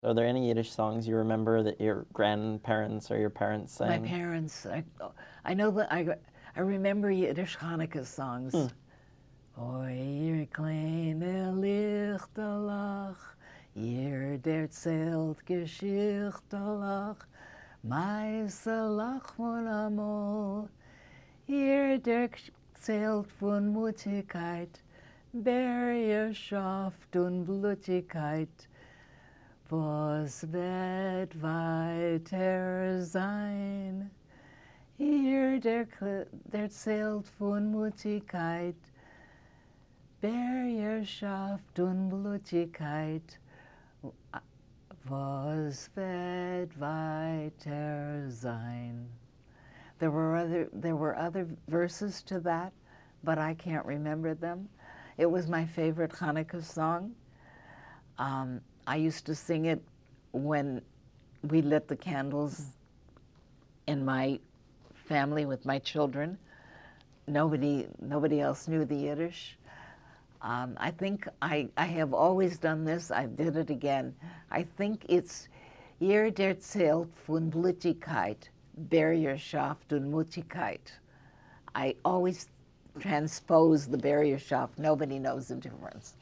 Are there any Yiddish songs you remember that your grandparents or your parents My sang? parents, I know that I remember Yiddish Hanukkah songs. Oyer kleine Lichterlach, ihr erzählt Geschichtelach, Meiselach von amol, ihr erzählt von Mutigkeit, Bergerschaft und Blutigkeit, was wird weiter sein? Ihr erzählt von Mutigkeit, Bergerschaft und Blutigkeit, was wird weiter sein? There were other verses to that, but I can't remember them. It was my favorite Hanukkah song. I used to sing it when we lit the candles in my family with my children. Nobody else knew the Yiddish. I think I have always done this. I did it again. I think it's Ihr erzählt von Blutigkeit, Bergerschaft und Mutigkeit. I always transpose the Bergerschaft. Nobody knows the difference.